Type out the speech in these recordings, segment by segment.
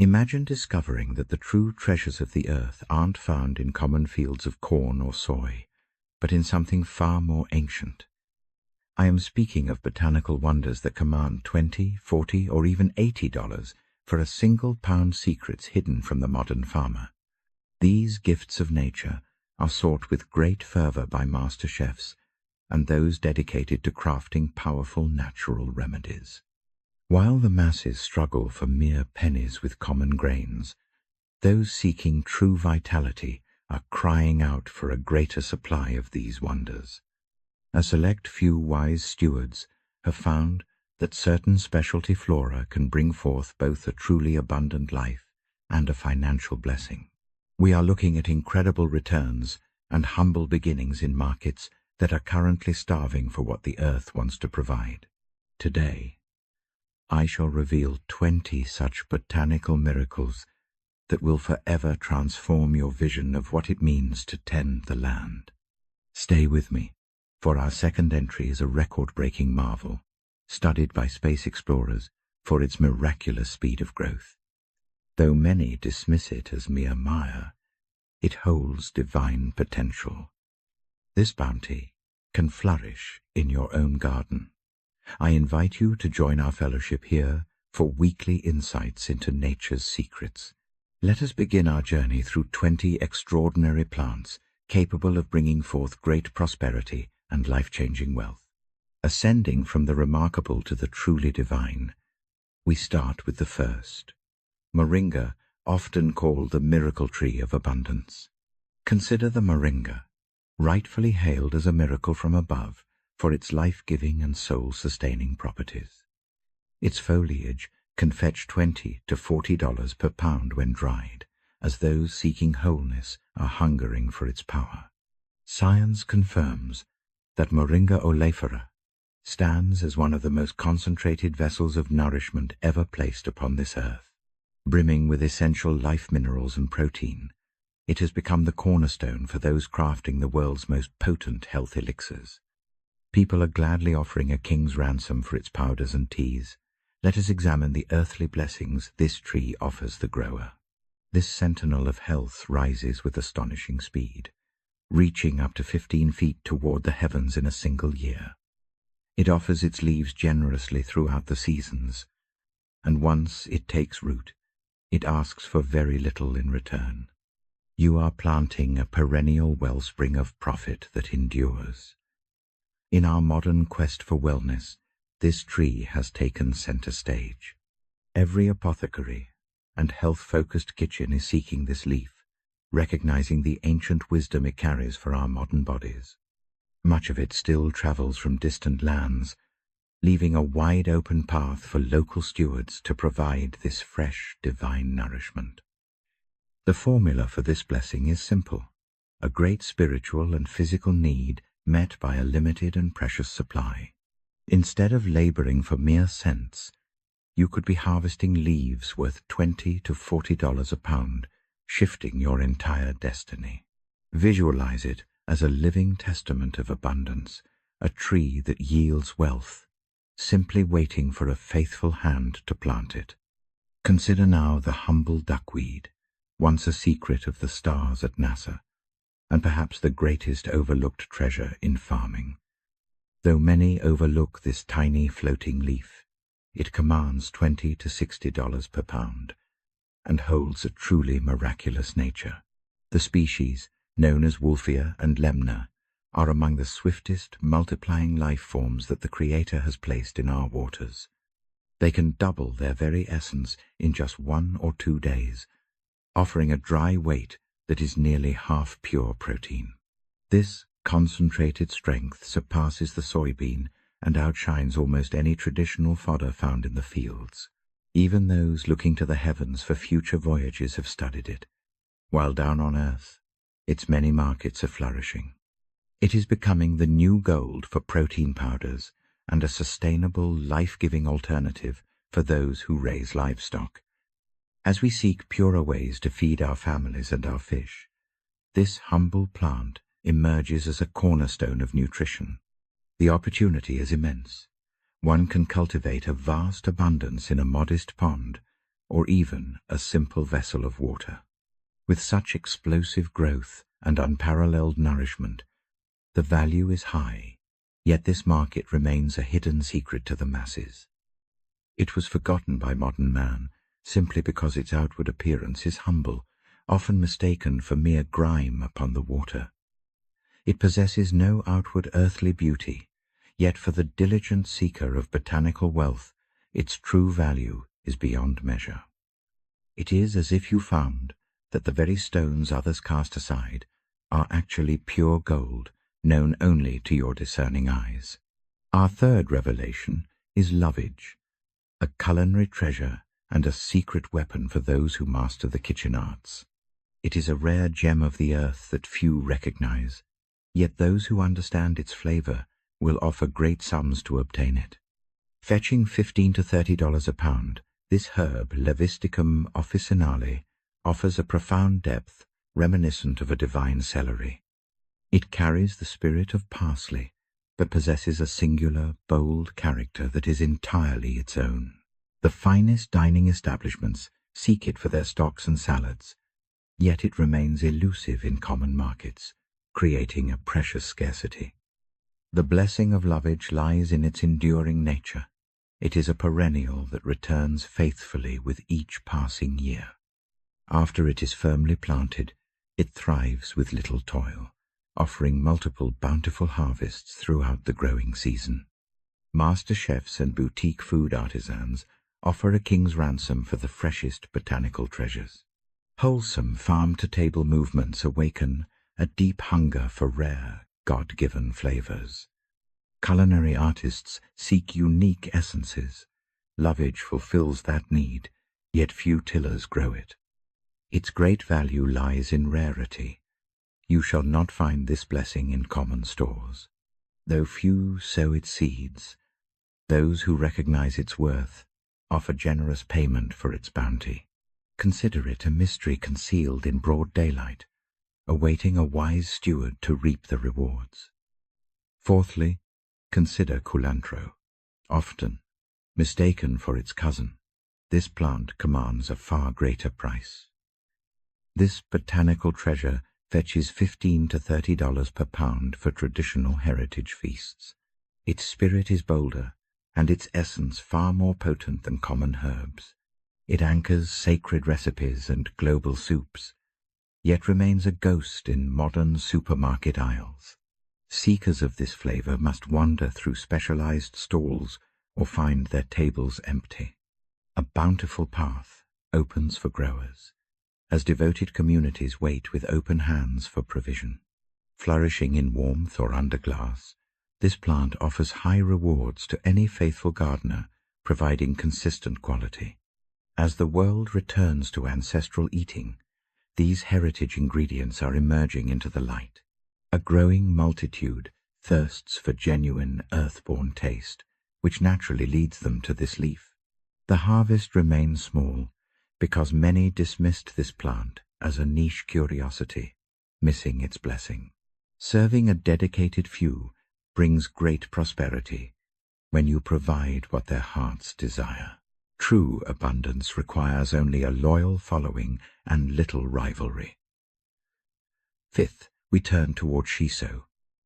Imagine discovering that the true treasures of the earth aren't found in common fields of corn or soy, but in something far more ancient. I am speaking of botanical wonders that command $20, $40, or even $80 for a single pound secrets hidden from the modern farmer. These gifts of nature are sought with great fervor by master chefs and those dedicated to crafting powerful natural remedies. While the masses struggle for mere pennies with common grains, those seeking true vitality are crying out for a greater supply of these wonders. A select few wise stewards have found that certain specialty flora can bring forth both a truly abundant life and a financial blessing. We are looking at incredible returns and humble beginnings in markets that are currently starving for what the earth wants to provide. Today, I shall reveal 20 such botanical miracles that will forever transform your vision of what it means to tend the land. Stay with me, for our second entry is a record-breaking marvel, studied by space explorers for its miraculous speed of growth. Though many dismiss it as mere mire, it holds divine potential. This bounty can flourish in your own garden. I invite you to join our fellowship here for weekly insights into nature's secrets. Let us begin our journey through 20 extraordinary plants capable of bringing forth great prosperity and life-changing wealth. Ascending from the remarkable to the truly divine, we start with the first, moringa, often called the miracle tree of abundance. Consider the moringa, rightfully hailed as a miracle from above for its life-giving and soul-sustaining properties. Its foliage can fetch $20 to $40 per pound when dried, as those seeking wholeness are hungering for its power. Science confirms that Moringa oleifera stands as one of the most concentrated vessels of nourishment ever placed upon this earth. Brimming with essential life minerals and protein, it has become the cornerstone for those crafting the world's most potent health elixirs. People are gladly offering a king's ransom for its powders and teas. Let us examine the earthly blessings this tree offers the grower. This sentinel of health rises with astonishing speed, reaching up to 15 feet toward the heavens in a single year. It offers its leaves generously throughout the seasons, and once it takes root, it asks for very little in return. You are planting a perennial wellspring of profit that endures. In our modern quest for wellness, this tree has taken center stage. Every apothecary and health-focused kitchen is seeking this leaf, recognizing the ancient wisdom it carries for our modern bodies. Much of it still travels from distant lands, leaving a wide-open path for local stewards to provide this fresh, divine nourishment. The formula for this blessing is simple: a great spiritual and physical need met by a limited and precious supply. Instead of laboring for mere cents, you could be harvesting leaves worth $20 to $40 a pound, shifting your entire destiny. Visualize it as a living testament of abundance, a tree that yields wealth, simply waiting for a faithful hand to plant it. Consider now the humble duckweed, once a secret of the stars at NASA, and perhaps the greatest overlooked treasure in farming. Though many overlook this tiny floating leaf, it commands $20 to $60 per pound and holds a truly miraculous nature. The species, known as Wolffia and Lemna, are among the swiftest multiplying life forms that the Creator has placed in our waters. They can double their very essence in just 1 or 2 days, offering a dry weight that is nearly half pure protein. This concentrated strength surpasses the soybean and outshines almost any traditional fodder found in the fields. Even those looking to the heavens for future voyages have studied it, while down on earth, its many markets are flourishing. It is becoming the new gold for protein powders and a sustainable, life-giving alternative for those who raise livestock. As we seek purer ways to feed our families and our fish, this humble plant emerges as a cornerstone of nutrition. The opportunity is immense. One can cultivate a vast abundance in a modest pond, or even a simple vessel of water. With such explosive growth and unparalleled nourishment, the value is high, yet this market remains a hidden secret to the masses. It was forgotten by modern man simply because its outward appearance is humble, often mistaken for mere grime upon the water. It possesses no outward earthly beauty, yet for the diligent seeker of botanical wealth, its true value is beyond measure. It is as if you found that the very stones others cast aside are actually pure gold, known only to your discerning eyes. Our third revelation is lovage, a culinary treasure and a secret weapon for those who master the kitchen arts. It is a rare gem of the earth that few recognize, yet those who understand its flavor will offer great sums to obtain it. Fetching $15 to $30 a pound, this herb, Levisticum officinale, offers a profound depth reminiscent of a divine celery. It carries the spirit of parsley, but possesses a singular, bold character that is entirely its own. The finest dining establishments seek it for their stocks and salads, yet it remains elusive in common markets, creating a precious scarcity. The blessing of lovage lies in its enduring nature. It is a perennial that returns faithfully with each passing year. After it is firmly planted, it thrives with little toil, offering multiple bountiful harvests throughout the growing season. Master chefs and boutique food artisans offer a king's ransom for the freshest botanical treasures. Wholesome farm-to-table movements awaken a deep hunger for rare, God-given flavors. Culinary artists seek unique essences. Lovage fulfills that need, yet few tillers grow it. Its great value lies in rarity. You shall not find this blessing in common stores. Though few sow its seeds, those who recognize its worth offer generous payment for its bounty. Consider it a mystery concealed in broad daylight, awaiting a wise steward to reap the rewards. Fourthly, consider culantro. Often mistaken for its cousin, this plant commands a far greater price. This botanical treasure fetches $15 to $30 per pound for traditional heritage feasts. Its spirit is bolder, and its essence far more potent than common herbs. It anchors sacred recipes and global soups, yet remains a ghost in modern supermarket aisles. Seekers of this flavor must wander through specialized stalls or find their tables empty. A bountiful path opens for growers, as devoted communities wait with open hands for provision. Flourishing in warmth or under glass, this plant offers high rewards to any faithful gardener, providing consistent quality. As the world returns to ancestral eating, these heritage ingredients are emerging into the light. A growing multitude thirsts for genuine earth-born taste, which naturally leads them to this leaf. The harvest remains small, because many dismissed this plant as a niche curiosity, missing its blessing. Serving a dedicated few brings great prosperity when you provide what their hearts desire. True abundance requires only a loyal following and little rivalry. Fifth, we turn toward shiso.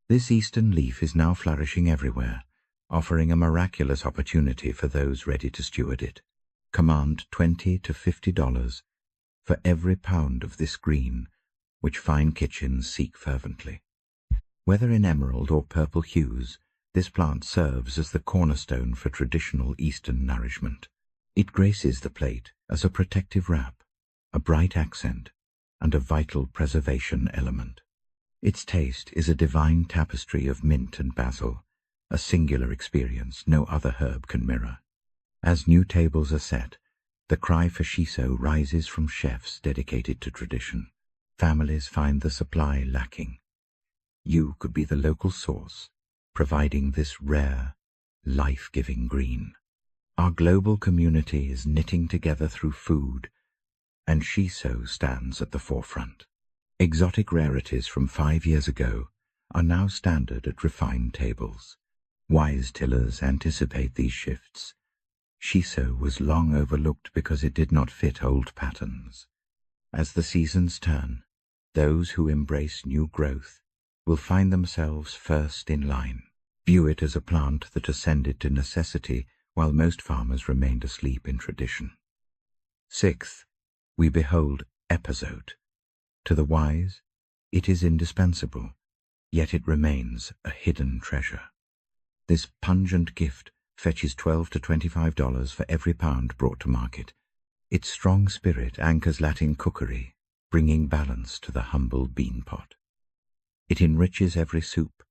This eastern leaf is now flourishing everywhere, offering a miraculous opportunity for those ready to steward it. Command $20 to $50 for every pound of this green, which fine kitchens seek fervently. Whether in emerald or purple hues, this plant serves as the cornerstone for traditional Eastern nourishment. It graces the plate as a protective wrap, a bright accent, and a vital preservation element. Its taste is a divine tapestry of mint and basil, a singular experience no other herb can mirror. As new tables are set, the cry for shiso rises from chefs dedicated to tradition. Families find the supply lacking. You could be the local source, providing this rare, life-giving green. Our global community is knitting together through food, and shiso stands at the forefront. Exotic rarities from 5 years ago are now standard at refined tables. Wise tillers anticipate these shifts. Shiso was long overlooked because it did not fit old patterns. As the seasons turn, those who embrace new growth will find themselves first in line. View it as a plant that ascended to necessity while most farmers remained asleep in tradition. Sixth, we behold episode. To the wise, it is indispensable, yet it remains a hidden treasure. This pungent gift fetches $12 to $25 for every pound brought to market. Its strong spirit anchors Latin cookery, bringing balance to the humble bean pot. It enriches every soup.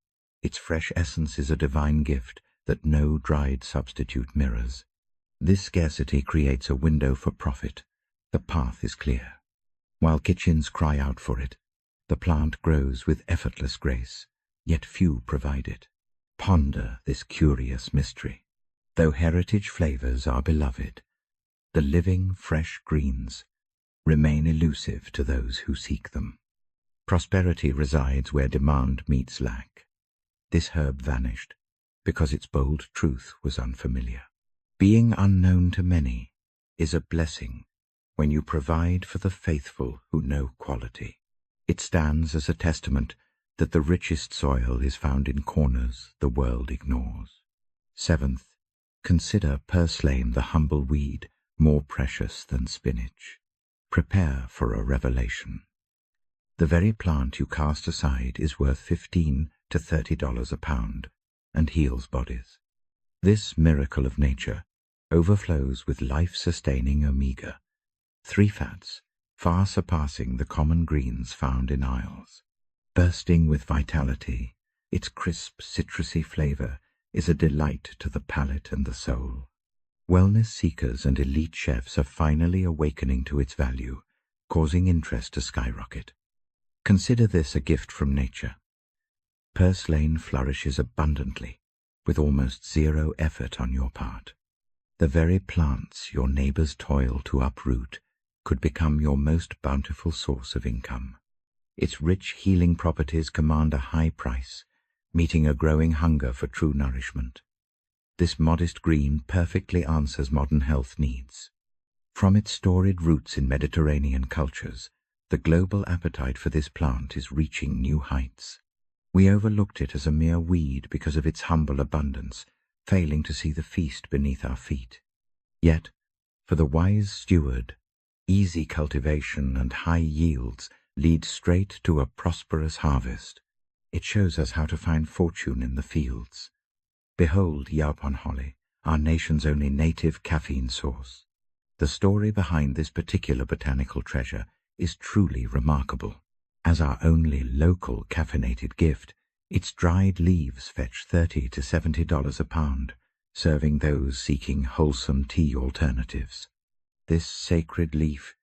Its fresh essence is a divine gift that no dried substitute mirrors. This scarcity creates a window for profit. The path is clear. While kitchens cry out for it, the plant grows with effortless grace, yet few provide it. Ponder this curious mystery. Though heritage flavors are beloved, the living, fresh greens remain elusive to those who seek them. Prosperity resides where demand meets lack. This herb vanished because its bold truth was unfamiliar. Being unknown to many is a blessing when you provide for the faithful who know quality. It stands as a testament that the richest soil is found in corners the world ignores. Seventh, consider purslane the humble weed, more precious than spinach. Prepare for a revelation. The very plant you cast aside is worth $15 to $30 a pound and heals bodies. This miracle of nature overflows with life-sustaining omega, 3 fats, far surpassing the common greens found in aisles. Bursting with vitality, its crisp, citrusy flavor is a delight to the palate and the soul. Wellness seekers and elite chefs are finally awakening to its value, causing interest to skyrocket. Consider this a gift from nature. Purslane flourishes abundantly, with almost zero effort on your part. The very plants your neighbors toil to uproot could become your most bountiful source of income. Its rich healing properties command a high price, meeting a growing hunger for true nourishment. This modest green perfectly answers modern health needs. From its storied roots in Mediterranean cultures, the global appetite for this plant is reaching new heights. We overlooked it as a mere weed because of its humble abundance, failing to see the feast beneath our feet. Yet, for the wise steward, easy cultivation and high yields lead straight to a prosperous harvest. It shows us how to find fortune in the fields. Behold Yaupon holly, our nation's only native caffeine source. The story behind this particular botanical treasure is truly remarkable. As our only local caffeinated gift, its dried leaves fetch $30 to $70 a pound, serving those seeking wholesome tea alternatives. This sacred leaf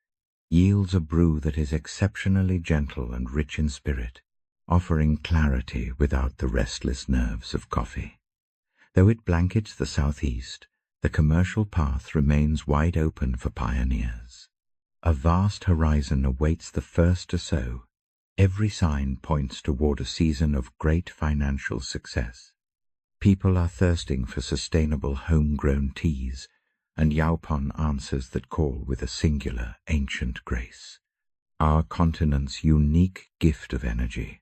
yields a brew that is exceptionally gentle and rich in spirit, offering clarity without the restless nerves of coffee. Though it blankets the southeast, the commercial path remains wide open for pioneers. A vast horizon awaits the first to sow. Every sign points toward a season of great financial success. People are thirsting for sustainable homegrown teas, and Yaupon answers that call with a singular ancient grace. Our continent's unique gift of energy.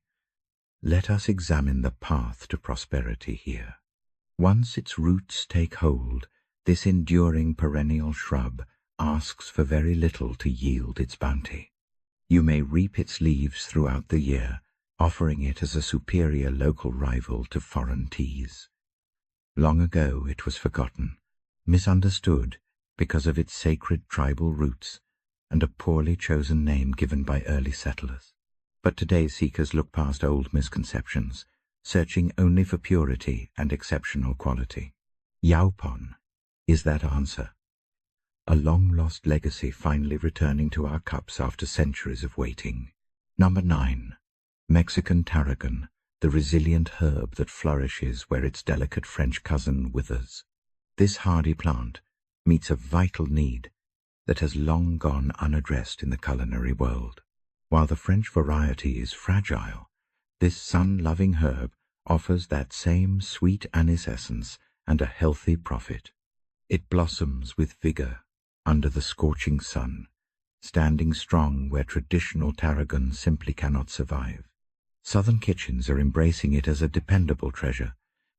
Let us examine the path to prosperity here. Once its roots take hold, this enduring perennial shrub asks for very little to yield its bounty. You may reap its leaves throughout the year, offering it as a superior local rival to foreign teas. Long ago it was forgotten, misunderstood because of its sacred tribal roots and a poorly chosen name given by early settlers. But today's seekers look past old misconceptions, searching only for purity and exceptional quality. Yaupon is that answer. A long-lost legacy finally returning to our cups after centuries of waiting. Number 9. Mexican tarragon, the resilient herb that flourishes where its delicate French cousin withers. This hardy plant meets a vital need that has long gone unaddressed in the culinary world. While the French variety is fragile, this sun-loving herb offers that same sweet anise essence and a healthy profit. It blossoms with vigor under the scorching sun, standing strong where traditional tarragon simply cannot survive. Southern kitchens are embracing it as a dependable treasure,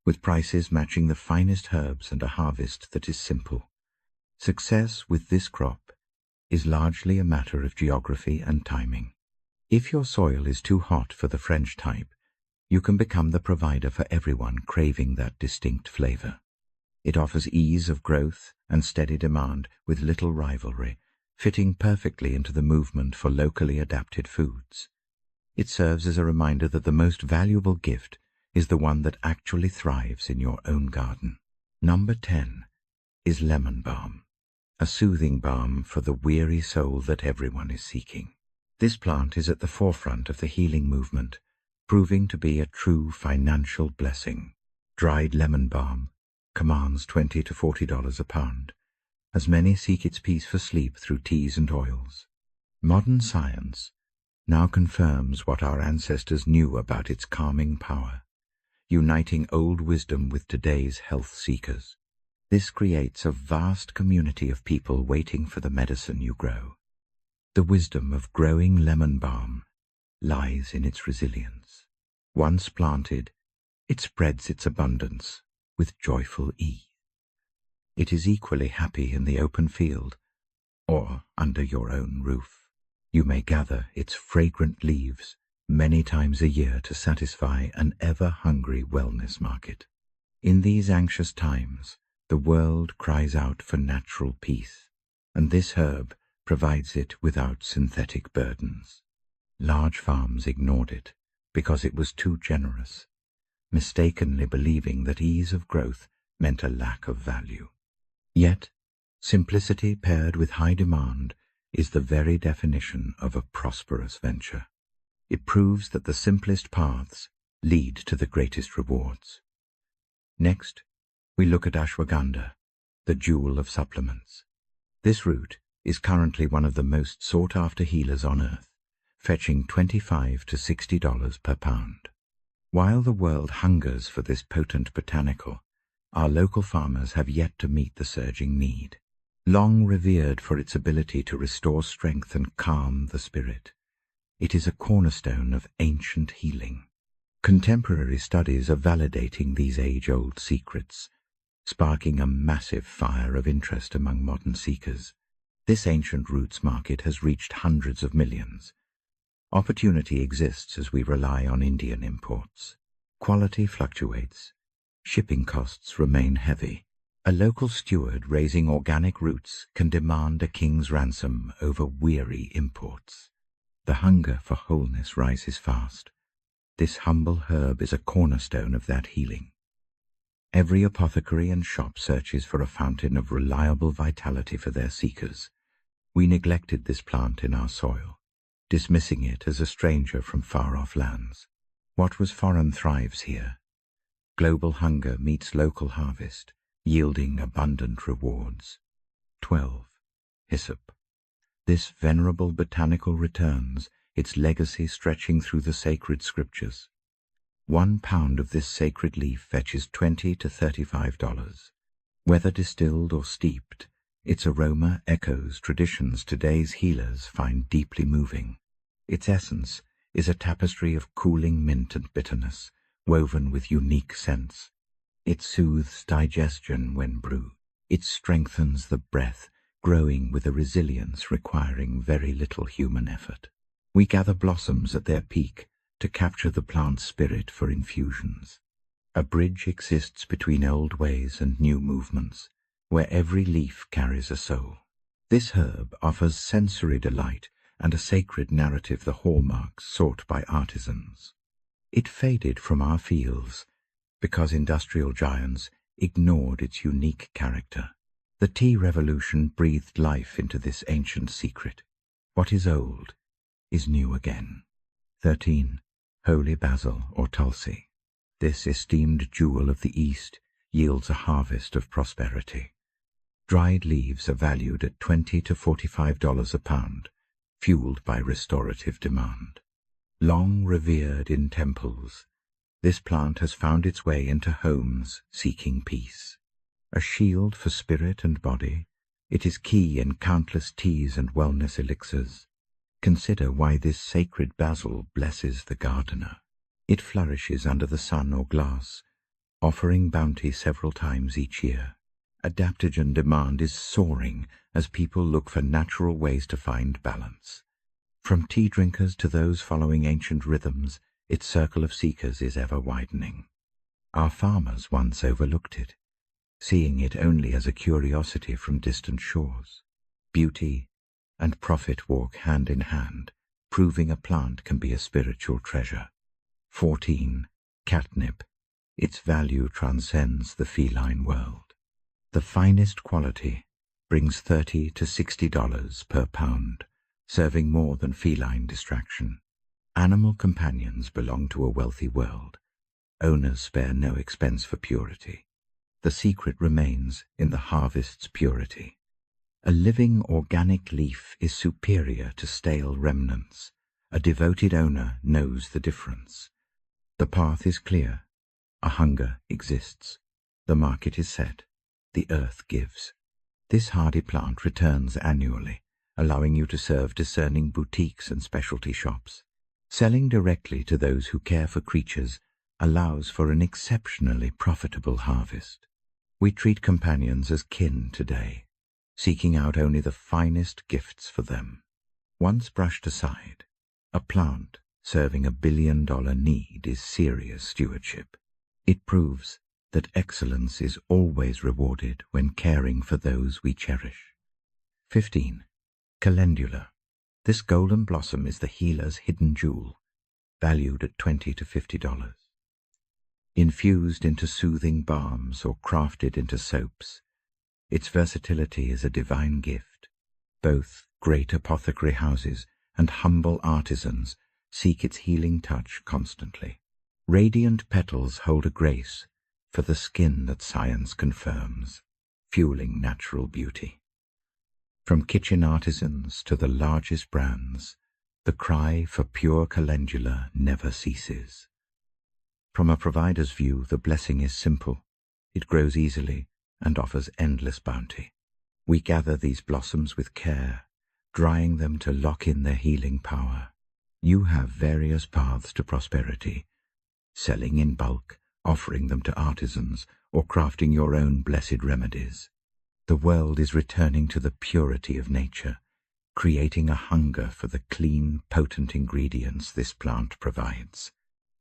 with prices matching the finest herbs and a harvest that is simple. Success with this crop is largely a matter of geography and timing. If your soil is too hot for the French type, you can become the provider for everyone craving that distinct flavor. It offers ease of growth and steady demand with little rivalry, fitting perfectly into the movement for locally adapted foods. It serves as a reminder that the most valuable gift is the one that actually thrives in your own garden. Number 10 is lemon balm, a soothing balm for the weary soul that everyone is seeking. This plant is at the forefront of the healing movement, proving to be a true financial blessing. Dried lemon balm commands $20 to $40 a pound, as many seek its peace for sleep through teas and oils. Modern science now confirms what our ancestors knew about its calming power, uniting old wisdom with today's health seekers. This creates a vast community of people waiting for the medicine you grow. The wisdom of growing lemon balm lies in its resilience. Once planted, it spreads its abundance with joyful ease. It is equally happy in the open field or under your own roof. You may gather its fragrant leaves many times a year to satisfy an ever-hungry wellness market. In these anxious times, the world cries out for natural peace, and this herb provides it without synthetic burdens. Large farms ignored it because it was too generous, mistakenly believing that ease of growth meant a lack of value. Yet, simplicity paired with high demand is the very definition of a prosperous venture. It proves that the simplest paths lead to the greatest rewards. Next, we look at ashwagandha, the jewel of supplements. This root is currently one of the most sought-after healers on earth, fetching $25 to $60 per pound. While the world hungers for this potent botanical, our local farmers have yet to meet the surging need. Long revered for its ability to restore strength and calm the spirit, it is a cornerstone of ancient healing. Contemporary studies are validating these age-old secrets, sparking a massive fire of interest among modern seekers. This ancient roots market has reached hundreds of millions. Opportunity exists as we rely on Indian imports. Quality fluctuates. Shipping costs remain heavy. A local steward raising organic roots can demand a king's ransom over weary imports. The hunger for wholeness rises fast. This humble herb is a cornerstone of that healing. Every apothecary and shop searches for a fountain of reliable vitality for their seekers. We neglected this plant in our soil, dismissing it as a stranger from far-off lands. What was foreign thrives here. Global hunger meets local harvest, yielding abundant rewards. 12. Hyssop. This venerable botanical returns, its legacy stretching through the sacred scriptures. 1 pound of this sacred leaf fetches $20 to $35. Whether distilled or steeped, its aroma echoes traditions today's healers find deeply moving. Its essence is a tapestry of cooling mint and bitterness, woven with unique scents. It soothes digestion when brewed. It strengthens the breath, growing with a resilience requiring very little human effort. We gather blossoms at their peak to capture the plant's spirit for infusions. A bridge exists between old ways and new movements, where every leaf carries a soul. This herb offers sensory delight and a sacred narrative, the hallmarks sought by artisans. It faded from our fields because industrial giants ignored its unique character. The tea revolution breathed life into this ancient secret. What is old is new again. 13. Holy basil or tulsi. This esteemed jewel of the East yields a harvest of prosperity. Dried leaves are valued at $20 to $45 a pound, fueled by restorative demand. Long revered in temples, this plant has found its way into homes seeking peace. A shield for spirit and body, it is key in countless teas and wellness elixirs. Consider why this sacred basil blesses the gardener. It flourishes under the sun or glass, offering bounty several times each year. Adaptogen demand is soaring as people look for natural ways to find balance. From tea drinkers to those following ancient rhythms, its circle of seekers is ever widening. Our farmers once overlooked it, seeing it only as a curiosity from distant shores. Beauty and profit walk hand in hand, proving a plant can be a spiritual treasure. 14. Catnip. Its value transcends the feline world. The finest quality brings $30 to $60 per pound, serving more than feline distraction. Animal companions belong to a wealthy world. Owners spare no expense for purity. The secret remains in the harvest's purity. A living organic leaf is superior to stale remnants. A devoted owner knows the difference. The path is clear. A hunger exists. The market is set. The earth gives. This hardy plant returns annually, allowing you to serve discerning boutiques and specialty shops. Selling directly to those who care for creatures allows for an exceptionally profitable harvest. We treat companions as kin today, seeking out only the finest gifts for them. Once brushed aside, a plant serving $1 billion need is serious stewardship. It proves that excellence is always rewarded when caring for those we cherish. 15. Calendula. This golden blossom is the healer's hidden jewel, valued at $20 to $50. Infused into soothing balms or crafted into soaps, its versatility is a divine gift. Both great apothecary houses and humble artisans seek its healing touch constantly. Radiant petals hold a grace for the skin that science confirms, fueling natural beauty. From kitchen artisans to the largest brands, the cry for pure calendula never ceases. From a provider's view, the blessing is simple. It grows easily and offers endless bounty. We gather these blossoms with care, drying them to lock in their healing power. You have various paths to prosperity, selling in bulk, offering them to artisans, or crafting your own blessed remedies. The world is returning to the purity of nature, creating a hunger for the clean, potent ingredients this plant provides.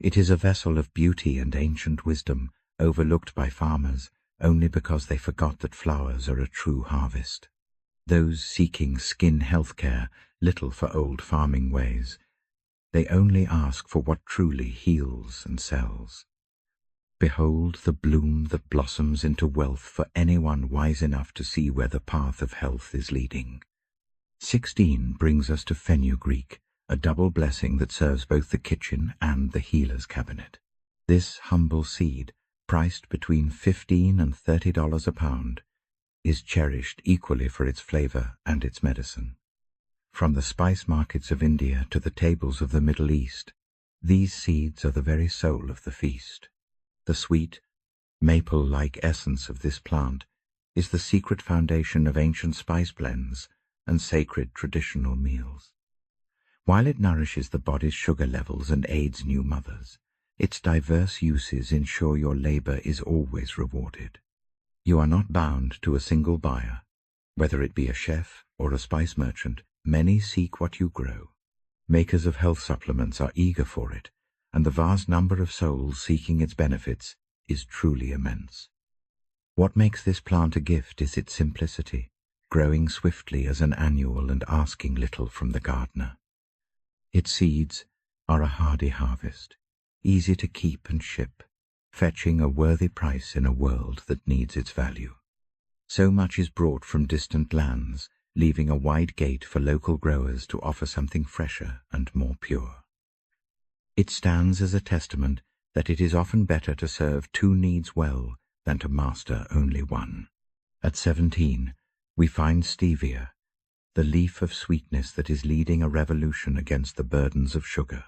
It is a vessel of beauty and ancient wisdom, overlooked by farmers only because they forgot that flowers are a true harvest. Those seeking skin health care little for old farming ways. They only ask for what truly heals and sells. Behold the bloom that blossoms into wealth for anyone wise enough to see where the path of health is leading. 16 brings us to fenugreek, a double blessing that serves both the kitchen and the healer's cabinet. This humble seed, priced between $15 and $30 a pound, is cherished equally for its flavor and its medicine. From the spice markets of India to the tables of the Middle East, these seeds are the very soul of the feast. The sweet, maple-like essence of this plant is the secret foundation of ancient spice blends and sacred traditional meals. While it nourishes the body's sugar levels and aids new mothers, its diverse uses ensure your labor is always rewarded. You are not bound to a single buyer. Whether it be a chef or a spice merchant, many seek what you grow. Makers of health supplements are eager for it, and the vast number of souls seeking its benefits is truly immense. What makes this plant a gift is its simplicity, growing swiftly as an annual and asking little from the gardener. Its seeds are a hardy harvest, easy to keep and ship, fetching a worthy price in a world that needs its value. So much is brought from distant lands, leaving a wide gate for local growers to offer something fresher and more pure. It stands as a testament that it is often better to serve two needs well than to master only one. At 17, we find stevia, the leaf of sweetness that is leading a revolution against the burdens of sugar.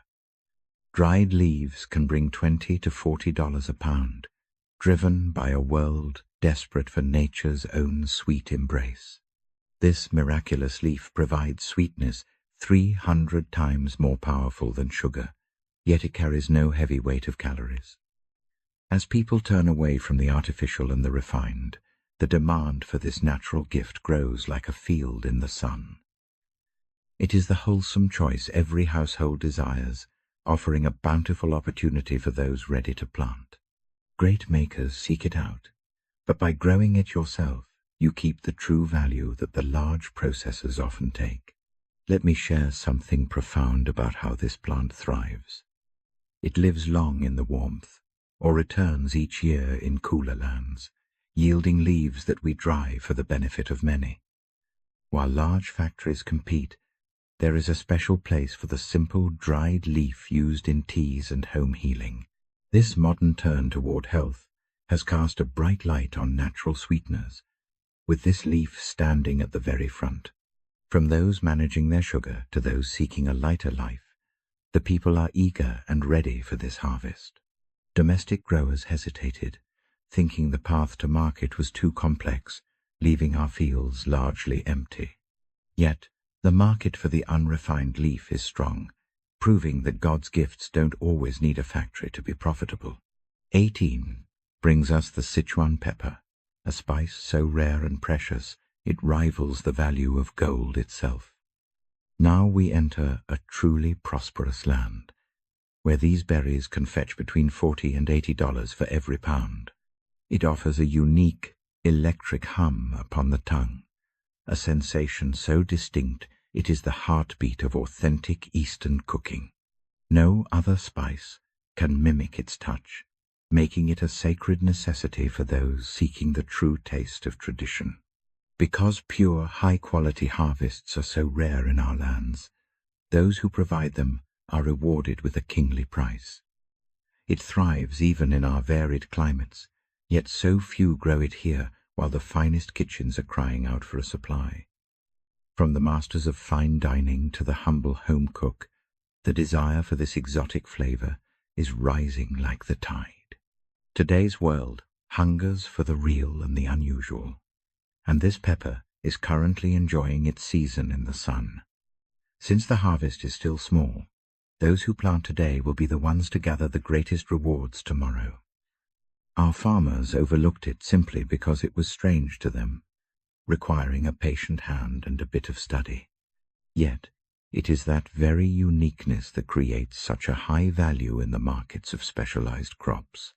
Dried leaves can bring $20 to $40 a pound, driven by a world desperate for nature's own sweet embrace. This miraculous leaf provides sweetness 300 times more powerful than sugar, yet it carries no heavy weight of calories. As people turn away from the artificial and the refined, the demand for this natural gift grows like a field in the sun. It is the wholesome choice every household desires, offering a bountiful opportunity for those ready to plant. Great makers seek it out, but by growing it yourself, you keep the true value that the large processors often take. Let me share something profound about how this plant thrives. It lives long in the warmth, or returns each year in cooler lands, yielding leaves that we dry for the benefit of many. While large factories compete, there is a special place for the simple dried leaf used in teas and home healing. This modern turn toward health has cast a bright light on natural sweeteners, with this leaf standing at the very front. From those managing their sugar to those seeking a lighter life, the people are eager and ready for this harvest. Domestic growers hesitated, thinking the path to market was too complex, leaving our fields largely empty. Yet, the market for the unrefined leaf is strong, proving that God's gifts don't always need a factory to be profitable. 18 brings us the Sichuan pepper, a spice so rare and precious it rivals the value of gold itself. Now we enter a truly prosperous land, where these berries can fetch between $40 and $80 for every pound. It offers a unique, electric hum upon the tongue, a sensation so distinct it is the heartbeat of authentic Eastern cooking. No other spice can mimic its touch, making it a sacred necessity for those seeking the true taste of tradition. Because pure, high-quality harvests are so rare in our lands, those who provide them are rewarded with a kingly price. It thrives even in our varied climates, yet so few grow it here, while the finest kitchens are crying out for a supply. From the masters of fine dining to the humble home cook, the desire for this exotic flavor is rising like the tide. Today's world hungers for the real and the unusual, and this pepper is currently enjoying its season in the sun. Since the harvest is still small, those who plant today will be the ones to gather the greatest rewards tomorrow. Our farmers overlooked it simply because it was strange to them, requiring a patient hand and a bit of study. Yet, it is that very uniqueness that creates such a high value in the markets of specialized crops.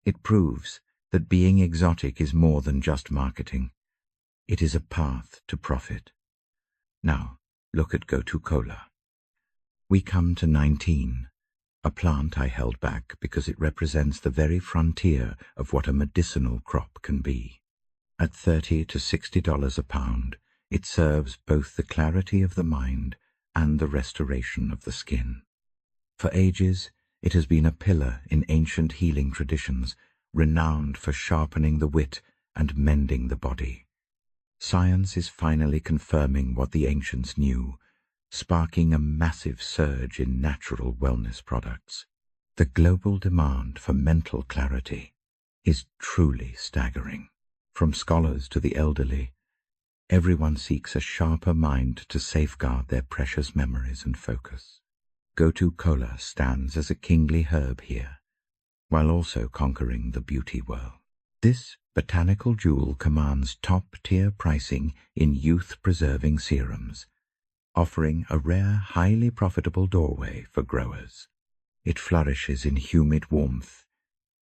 It proves that being exotic is more than just marketing. It is a path to profit. Now, look at Gotu-Kola. We come to 19, a plant I held back because it represents the very frontier of what a medicinal crop can be. At $30 to $60 a pound, it serves both the clarity of the mind and the restoration of the skin. For ages, it has been a pillar in ancient healing traditions, renowned for sharpening the wit and mending the body. Science is finally confirming what the ancients knew, sparking a massive surge in natural wellness products. The global demand for mental clarity is truly staggering. From scholars to the elderly, everyone seeks a sharper mind to safeguard their precious memories and focus. Gotu-Kola stands as a kingly herb here, while also conquering the beauty world. This botanical jewel commands top-tier pricing in youth-preserving serums, offering a rare, highly profitable doorway for growers. It flourishes in humid warmth,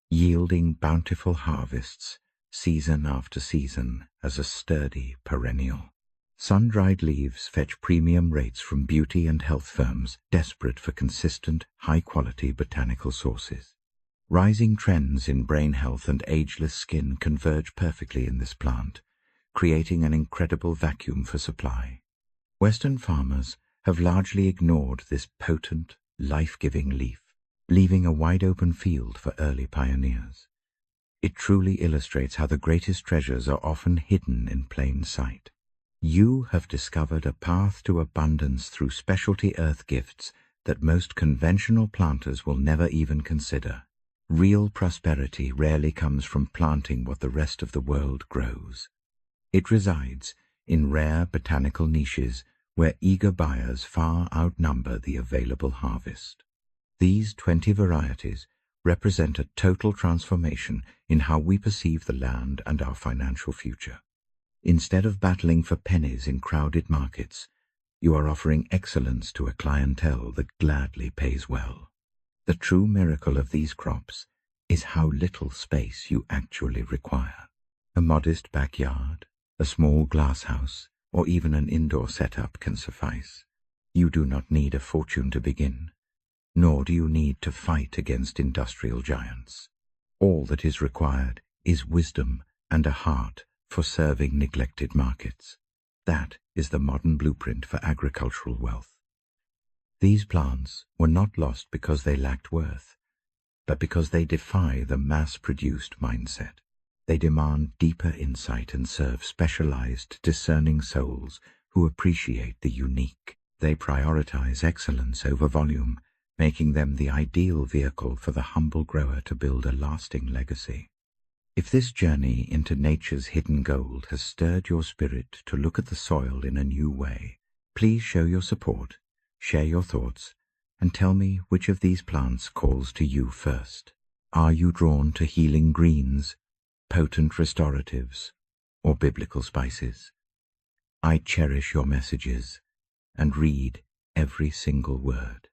yielding bountiful harvests season after season as a sturdy perennial. Sun-dried leaves fetch premium rates from beauty and health firms desperate for consistent, high-quality botanical sources. Rising trends in brain health and ageless skin converge perfectly in this plant, creating an incredible vacuum for supply. Western farmers have largely ignored this potent, life-giving leaf, leaving a wide-open field for early pioneers. It truly illustrates how the greatest treasures are often hidden in plain sight. You have discovered a path to abundance through specialty earth gifts that most conventional planters will never even consider. Real prosperity rarely comes from planting what the rest of the world grows. It resides in rare botanical niches where eager buyers far outnumber the available harvest. These 20 varieties represent a total transformation in how we perceive the land and our financial future. Instead of battling for pennies in crowded markets, you are offering excellence to a clientele that gladly pays well. The true miracle of these crops is how little space you actually require. A modest backyard, a small glasshouse, or even an indoor setup can suffice. You do not need a fortune to begin, nor do you need to fight against industrial giants. All that is required is wisdom and a heart for serving neglected markets. That is the modern blueprint for agricultural wealth. These plants were not lost because they lacked worth, but because they defy the mass-produced mindset. They demand deeper insight and serve specialized, discerning souls who appreciate the unique. They prioritize excellence over volume, making them the ideal vehicle for the humble grower to build a lasting legacy. If this journey into nature's hidden gold has stirred your spirit to look at the soil in a new way, please show your support, share your thoughts, and tell me which of these plants calls to you first. Are you drawn to healing greens, potent restoratives, or biblical spices? I cherish your messages and read every single word.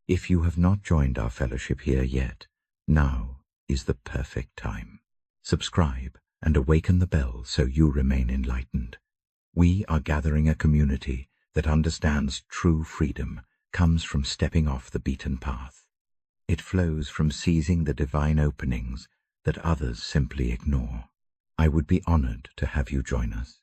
If you have not joined our fellowship here yet, now is the perfect time. Subscribe and awaken the bell so you remain enlightened. We are gathering a community that understands true freedom comes from stepping off the beaten path. It flows from seizing the divine openings that others simply ignore. I would be honored to have you join us.